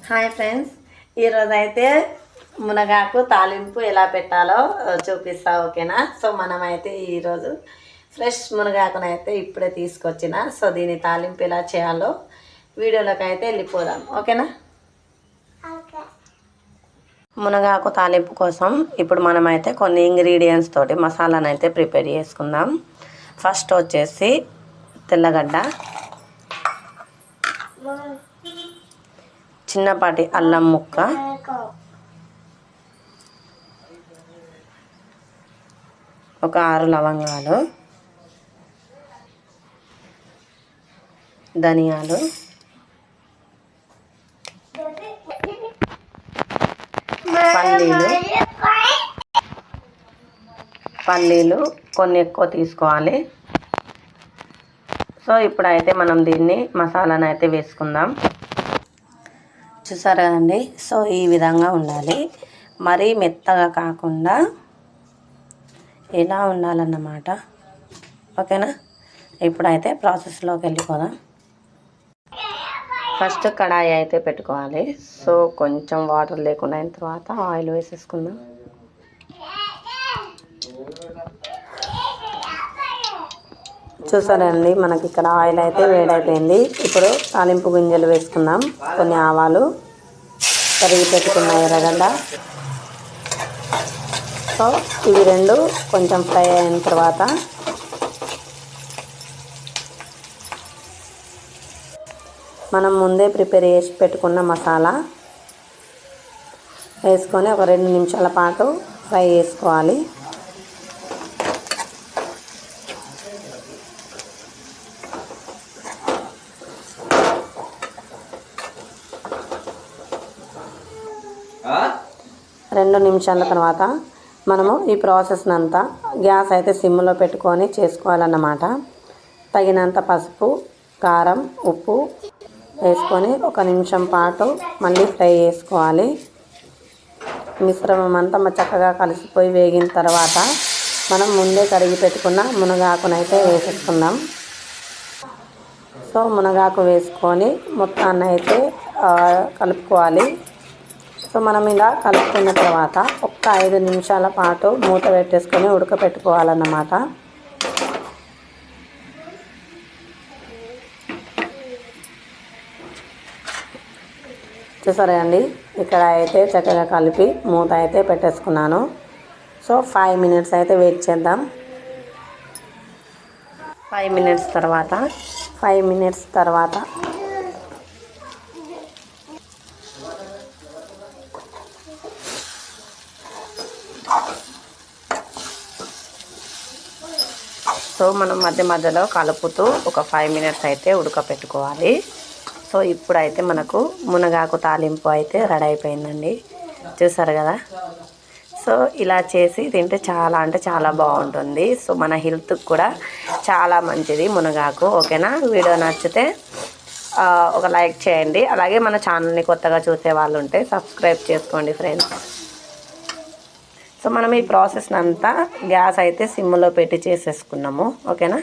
Hi friends, ఈరోజు అయితే మునగాకు తాలింపు ఎలా పెట్టాలో చూపిస్తా. ఓకేనా? సో మనమైతే ఈరోజు ఫ్రెష్ మునగాకునైతే ఇప్పుడే తీసుకొచ్చిన. సో దీని తాలింపు ఎలా చేయాలో వీడియోలోకి అయితే వెళ్ళిపోదాం. ఓకేనా? మునగాకు తాలింపు కోసం ఇప్పుడు మనమైతే కొన్ని ఇంగ్రీడియంట్స్ తోటి మసాలాను అయితే ప్రిపేర్ చేసుకుందాం. ఫస్ట్ వచ్చేసి తెల్లగడ్డ, చిన్నపాటి అల్లం ముక్క, ఒక 6 లవంగాలు, ధనియాలు, పల్లీలు కొన్ని ఎక్కువ తీసుకోవాలి. సో ఇప్పుడైతే మనం దీన్ని మసాలాను అయితే వేసుకుందాం. చూసారా అండి? సో ఈ విధంగా ఉండాలి, మరీ మెత్తగా కాకుండా ఇలా ఉండాలన్నమాట. ఓకేనా? ఇప్పుడైతే ప్రాసెస్లోకి వెళ్ళిపోదాం. ఫస్ట్ కడాయి అయితే పెట్టుకోవాలి. సో కొంచెం వాటర్ లేకుండా అయిన తర్వాత ఆయిల్ వేసేసుకుందాం. చూసారండి, మనకి ఇక్కడ ఆయిల్ అయితే వేడైపోయింది. ఇప్పుడు తాలింపు గింజలు వేసుకుందాం. కొన్ని ఆవాలు, తరిగి పెట్టుకున్న ఎర్రగడ్డ. సో ఇవి రెండు కొంచెం ఫ్రై అయిన తర్వాత మనం ముందే ప్రిపేర్ చేసి పెట్టుకున్న మసాలా వేసుకొని ఒక 2 నిమిషాల పాటు ఫ్రై చేసుకోవాలి. రెండు నిమిషాల తర్వాత మనము ఈ ప్రాసెస్ని అంతా గ్యాస్ అయితే సిమ్లో పెట్టుకొని చేసుకోవాలన్నమాట. తగినంత పసుపు, కారం, ఉప్పు వేసుకొని 1 నిమిషం పాటు మళ్ళీ ఫ్రై చేసుకోవాలి. మిశ్రమం అంతా చక్కగా కలిసిపోయి వేగిన తర్వాత మనం ముందే కడిగి పెట్టుకున్న మునగాకునైతే వేసేసుకుందాం. సో మునగాకు వేసుకొని మొత్తాన్ని అయితే కలుపుకోవాలి. సో మనం ఇలా కలుపుకున్న తర్వాత ఒక్క 5 నిమిషాల పాటు మూత పెట్టేసుకొని ఉడకపెట్టుకోవాలన్నమాట. చూసారా అండి, ఇక్కడ అయితే చక్కగా కలిపి మూత అయితే పెట్టేసుకున్నాను. సో 5 మినిట్స్ అయితే వెయిట్ చేద్దాం. 5 మినిట్స్ తర్వాత సో మనం మధ్య మధ్యలో కలుపుతూ ఒక 5 మినిట్స్ అయితే ఉడకపెట్టుకోవాలి. సో ఇప్పుడైతే మనకు మునగాకు తాలింపు అయితే రెడీ అయిపోయిందండి. చూసారు కదా? సో ఇలా చేసి తింటే చాలా అంటే చాలా బాగుంటుంది. సో మన హెల్త్కి కూడా చాలా మంచిది మునగాకు. ఓకేనా? వీడియో నచ్చితే ఒక లైక్ చేయండి. అలాగే మన ఛానల్ని కొత్తగా చూసే వాళ్ళు ఉంటే సబ్స్క్రైబ్ చేసుకోండి ఫ్రెండ్స్. సో మనం ఈ ప్రాసెస్ని అంతా గ్యాస్ అయితే సిమ్లో పెట్టి చేసేసుకున్నాము. ఓకేనా?